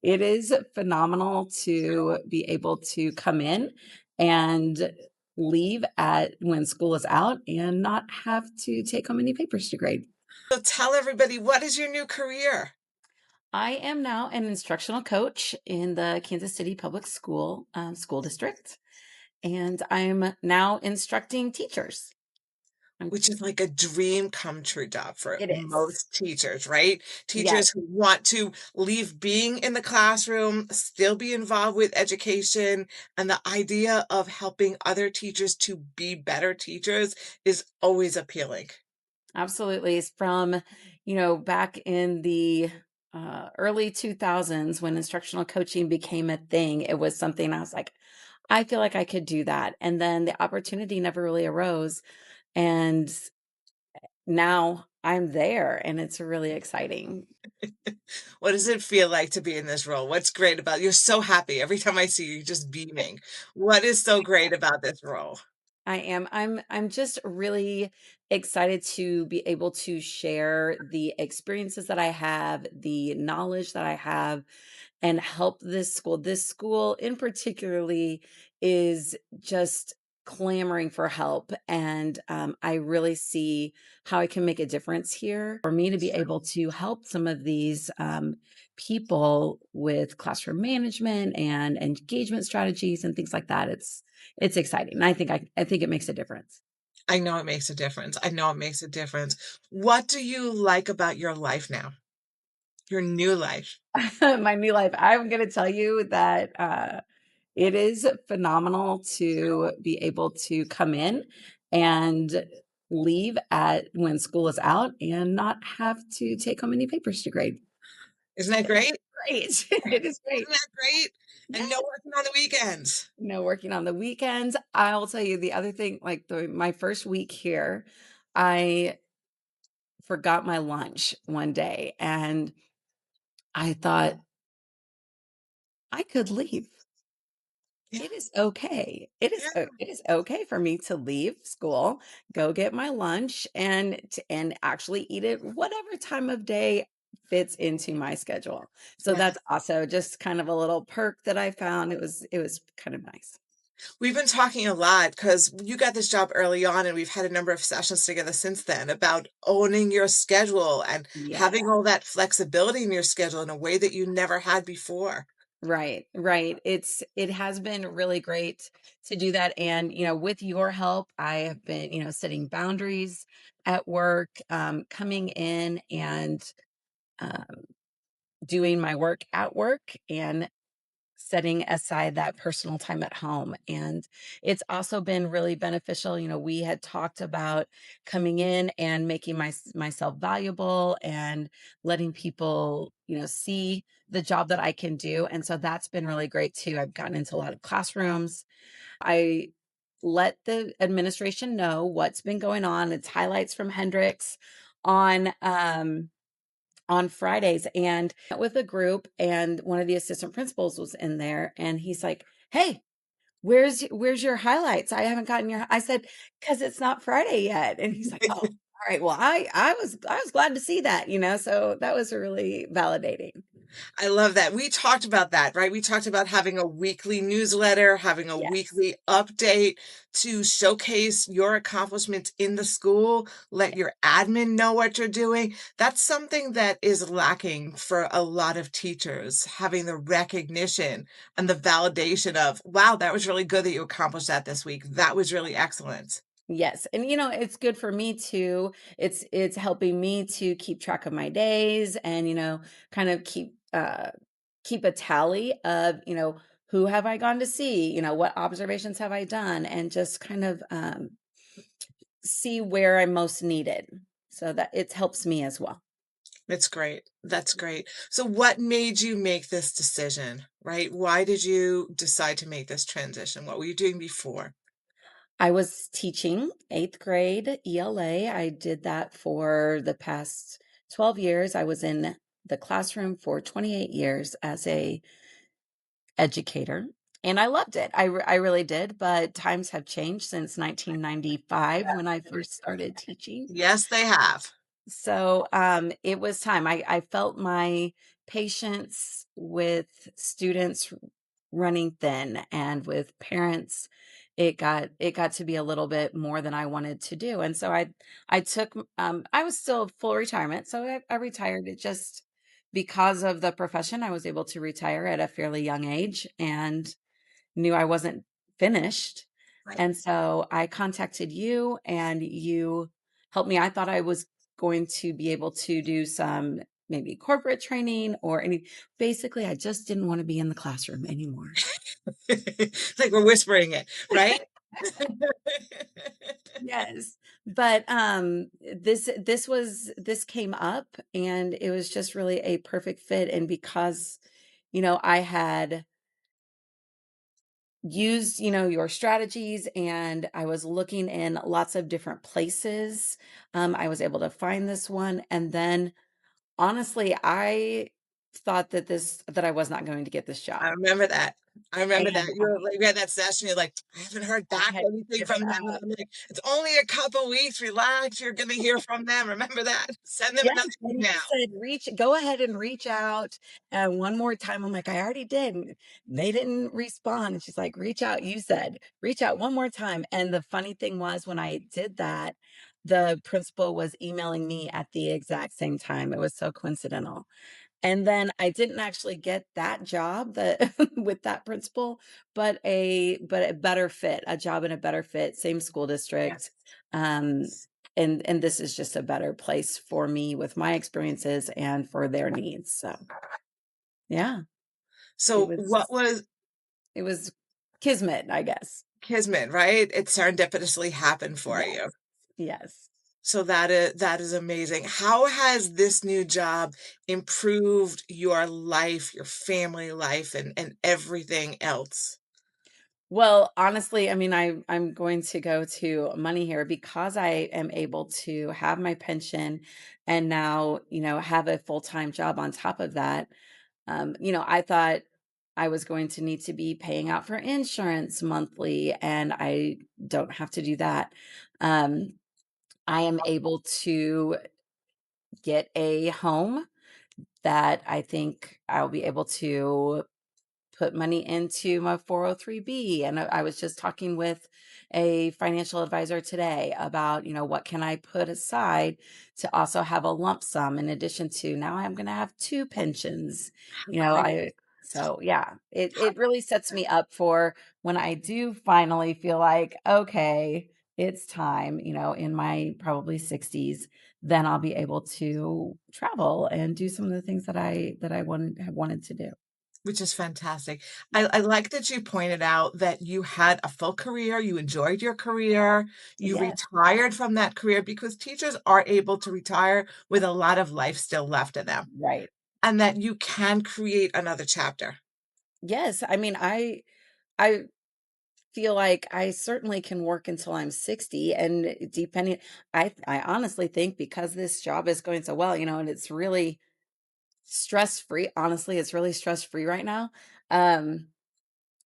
It is phenomenal to be able to come in and leave at when school is out and not have to take home any papers to grade. So tell everybody, what is your new career? I am now an instructional coach in the Kansas City Public School District, and I'm now instructing teachers. I'm Which is like a dream come true job for It is. most teachers, right? Yes, Teachers who want to leave being in the classroom, still be involved with education, and the idea of helping other teachers to be better teachers is always appealing. absolutely. It's from, back in the early 2000s when instructional coaching became a thing. It was something I was like, I feel like I could do that. And then the opportunity never really arose. And now I'm there and it's really exciting. What does it feel like to be in this role? What's great about you're so happy every time I see you, you're just beaming. What is so great about this role? I am. I'm just really excited to be able to share the experiences that I have, the knowledge that I have, and help this school. This school in particularly is just clamoring for help, and I really see how I can make a difference here. For me to be able to help some of these people with classroom management and engagement strategies and things like that, it's exciting. And I think it makes a difference. I know it makes a difference. I know it makes a difference. What do you like about your life now? Your new life? My new life. I'm going to tell you that it is phenomenal to be able to come in and leave at when school is out and not have to take home any papers to grade. Isn't that great? Great. It is great. Isn't that great? Yeah. And no working on the weekends. No working on the weekends. I'll tell you the other thing, like my first week here, I forgot my lunch one day and I thought I could leave. Yeah, It is okay. It is yeah. it is okay for me to leave school, go get my lunch, and actually eat it whatever time of day fits into my schedule. So Yes. that's also just kind of a little perk that I found. It was kind of nice. We've been talking a lot because you got this job early on, and we've had a number of sessions together since then about owning your schedule and Yeah. having all that flexibility in your schedule in a way that you never had before. Right, right. It has been really great to do that. And, with your help, I have been, setting boundaries at work, coming in and um, doing my work at work and setting aside that personal time at home. And it's also been really beneficial. We had talked about coming in and making myself valuable and letting people, see the job that I can do. And so that's been really great too. I've gotten into a lot of classrooms. I let the administration know what's been going on. It's highlights from Hendrix on Fridays and with a group, and one of the assistant principals was in there and he's like, "Hey, where's your highlights? I haven't gotten your." I said, "Cuz it's not Friday yet." And he's like, "Oh, all right. Well, I was glad to see that. So that was really validating." I love that. We talked about that, right? We talked about having a weekly newsletter, having a Yes. weekly update to showcase your accomplishments in the school, let Yeah. your admin know what you're doing. That's something that is lacking for a lot of teachers, having the recognition and the validation of, wow, that was really good that you accomplished that this week. That was really excellent. Yes, and it's good for me too. It's helping me to keep track of my days and kind of keep a tally of, who have I gone to see, what observations have I done, and just kind of see where I'm most needed. So that it helps me as well. It's great. That's great. So what made you make this decision, right? Why did you decide to make this transition? What were you doing before? I was teaching 8th grade ELA. I did that for the past 12 years. I was in the classroom for 28 years as a educator, and I loved it. I really did, but times have changed since 1995 when I first started teaching. Yes, they have. So, it was time. I felt my patience with students running thin, and with parents it got to be a little bit more than I wanted to do. And so I took I was still full retirement, so I retired. It just because of the profession, I was able to retire at a fairly young age and knew I wasn't finished. Right. And so I contacted you and you helped me. I thought I was going to be able to do some maybe corporate training or any basically I just didn't want to be in the classroom anymore. Like we're whispering it, right? Yes. But this came up and it was just really a perfect fit. And because, I had used, your strategies and I was looking in lots of different places. I was able to find this one. And then honestly, I thought that I was not going to get this I job. remember that. I remember that. And You were like, we had that session, you're like, "I haven't heard I back had anything given from them." And up. I'm like, "It's only a couple weeks, relax, you're gonna hear from them. Remember that. Send them Yes, another and you email." said, go ahead and reach out, one more time." I'm like, "I already did, and they didn't respond." And she's like, "Reach out, you said. Reach out one more time." And the funny thing was when I did that, the principal was emailing me at the exact same time. It was so coincidental. And then I didn't actually get that job that with that principal, but a better fit, a job in a better fit, same school Yes. district. Um, and this is just a better place for me with my experiences and for their needs. So yeah, it So was what was it was kismet, I guess. kismet, right? It serendipitously happened for Yes. you. Yes. So that is amazing. How has this new job improved your life, your family life, and everything else? Well, honestly, I mean, I'm going to go to money here because I am able to have my pension and now, have a full-time job on top of that. I thought I was going to need to be paying out for insurance monthly, and I don't have to do that. Um, I am able to get a home that I think I'll be able to put money into my 403b. And I was just talking with a financial advisor today about, what can I put aside to also have a lump sum in addition to now I'm going to have two pensions. Right. I So so yeah, it really sets me up for when I do finally feel like okay, it's time, in my probably 60s, then I'll be able to travel and do some of the things that I have wanted to do. which is fantastic. I like that you pointed out that you had a full career, you enjoyed your career, you Yes, retired from that career because teachers are able to retire with a lot of life still left in them, right. and that you can create another chapter. Yes, I mean, I feel like I certainly can work until I'm 60, and depending I honestly think because this job is going so well, and it's really stress-free. Honestly, it's really stress-free right now. Um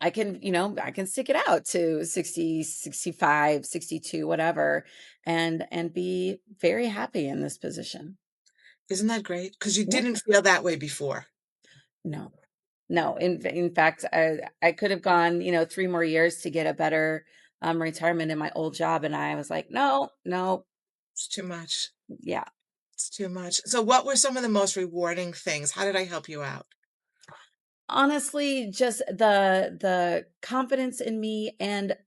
I can stick it out to 60, 65, 62, whatever, and be very happy in this position. Isn't that great? Because you Yeah. didn't feel that way before. No. No, in fact, I could have gone, 3 more years to get a better, retirement in my old job, and I was like, "No, no." It's too much. Yeah. It's too much. So what were some of the most rewarding things? How did I help you out? Honestly, just the confidence in me and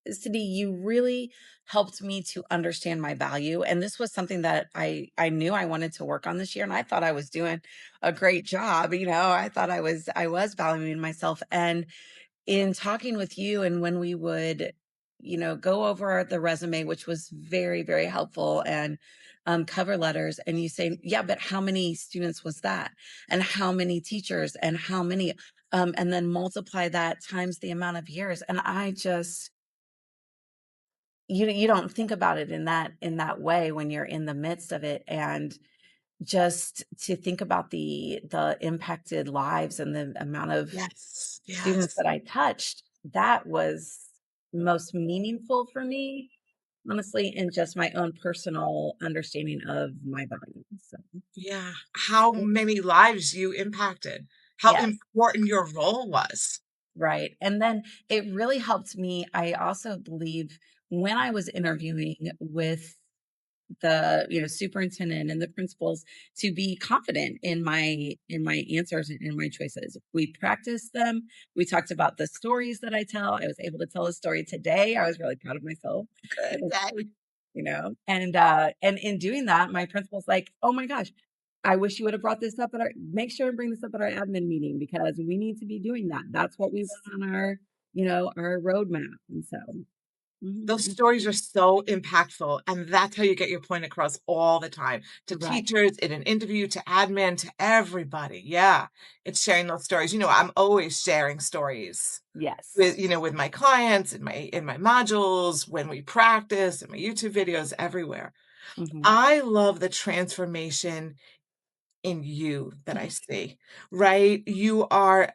Cindy, you really helped me to understand my value, and this was something that I knew I wanted to work on this year, and I thought I was doing a great job, I thought I was valuing myself, and in talking with you and when we would, go over the resume, which was very, very helpful, and cover letters, and you say, yeah, but how many students was that? And how many teachers? And how many? And then multiply that times the amount of years. And I just, you don't think about it in that way when you're in the midst of it. And just to think about the impacted lives and the amount of Yes, students yes. that I touched, that was most meaningful for me. honestly, in just my own personal understanding of my body. So, Yeah. How it many lives you impacted, how yes, important your role was. right. And then it really helped me. I also believe when I was interviewing with the, superintendent and the principals to be confident in my answers and in my choices. We practiced them. We talked about the stories that I tell. I was able to tell a story today. I was really proud of myself. It Good, was, yay. and in doing that, my principal's like, "Oh my gosh, I wish you would have brought this up at our make sure and bring this up at our admin meeting because we need to be doing that. That's what we want on our, our roadmap." And so, Those mhm, stories are so impactful, and that's how you get your point across all the time to right. teachers, in an interview, to admin, to everybody. Yeah, it's sharing those stories. I'm always sharing stories Yes. with my clients, in my modules, when we practice, in my YouTube videos, everywhere. Mhm. I love the transformation in you that I see, right? You are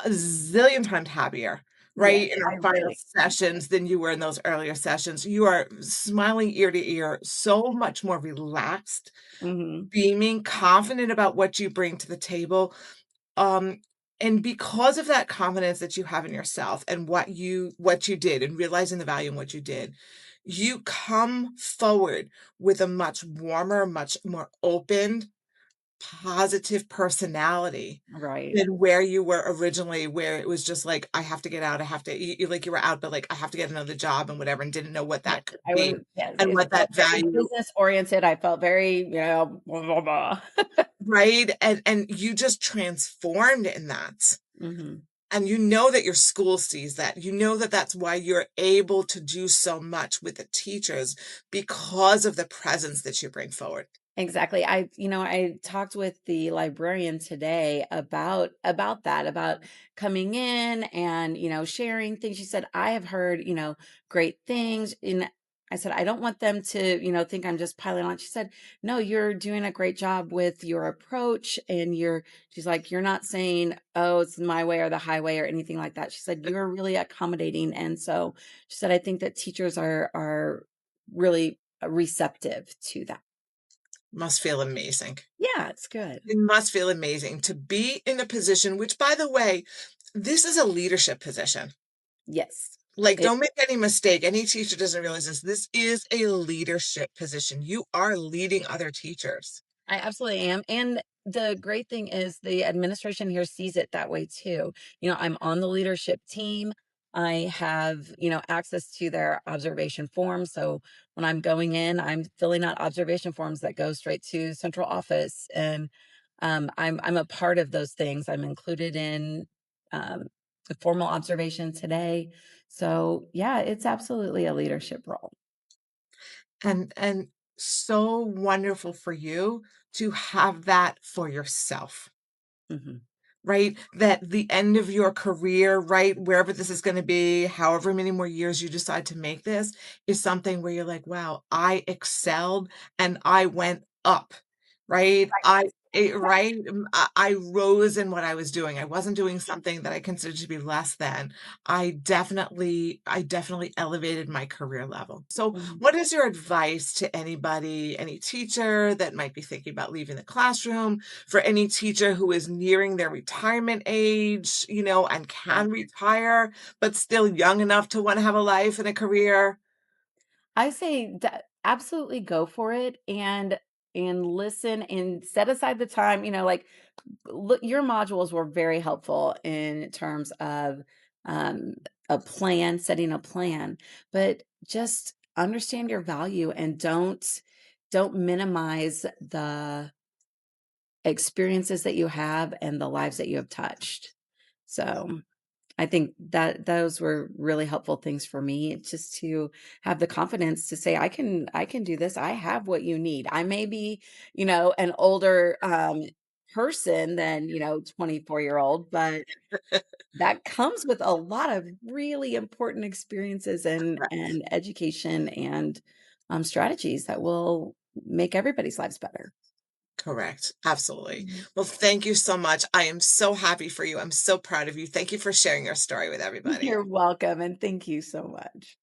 a zillion times happier, Yes, right, in I our final really sessions than you were in those earlier sessions. You are smiling ear to ear, so much more relaxed, mhm, beaming, confident about what you bring to the table. Um, and because of that confidence that you have in yourself and what you did and realizing the value in what you did, you come forward with a much warmer, much more open, positive personality right. than where you were originally, where it was just like, "I have to get out, I have to," you were out, but, like, "I have to get another job," and whatever, and didn't know what Yes, that could I was be yes, and it what felt that very value. business oriented, I felt very, blah, blah, blah. Right? And you just transformed in that. Mhm. And you know that your school sees that. You know that that's why you're able to do so much with the teachers because of the presence that you bring forward. Exactly. I talked with the librarian today about that, about coming in and, sharing things. She said, "I have heard, great things." And I said, "I don't want them to, think I'm just piling on." She said, "No, you're doing a great job with your approach and she's like, "You're not saying, 'Oh, it's my way or the highway,' or anything like that." She said, "You're really accommodating." And so she said, "I think that teachers are really receptive to that." Must feel amazing. Yeah, it's good. It must feel amazing to be in a position, which, by the way, this is a leadership position. Yes. Like, It don't make any mistake. Any teacher doesn't realize this. This is a leadership position. You are leading other teachers. I absolutely am, and the great thing is the administration here sees it that way too. I'm on the leadership team. I have, access to their observation forms, so when I'm going in, I'm filling out observation forms that go straight to central office, and, I'm a part of those things. I'm included in, the formal observation today. So, yeah, it's absolutely a leadership role. And so wonderful for you to have that for yourself. Mhm. Right? That the end of your career, right, wherever this is gonna be, however many more years you decide to make this, is something where you're like, "Wow, I excelled and I went up." Right? Right? I rose in what I was doing. I wasn't doing something that I considered to be less than. I definitely elevated my career level. So, Mhm. what is your advice to anybody, any teacher that might be thinking about leaving the classroom, for any teacher who is nearing their retirement age, and Right. can retire, but still young enough to wanna have a life and a career? I say that absolutely go for it and listen and set aside the time, like look, your modules were very helpful in terms of um a plan, setting a plan, but just understand your value and don't minimize the experiences that you have and the lives that you have touched. So I think that those were really helpful things for me just to have the confidence to say, I can do this. I have what you need. I may be, an older person than, 24-year-old, but that comes with a lot of really important experiences and education and strategies that will make everybody's lives better. Correct. Absolutely. Mhm. Well, thank you so much. I am so happy for you. I'm so proud of you. Thank you for sharing your story with everybody. You're welcome, and thank you so much.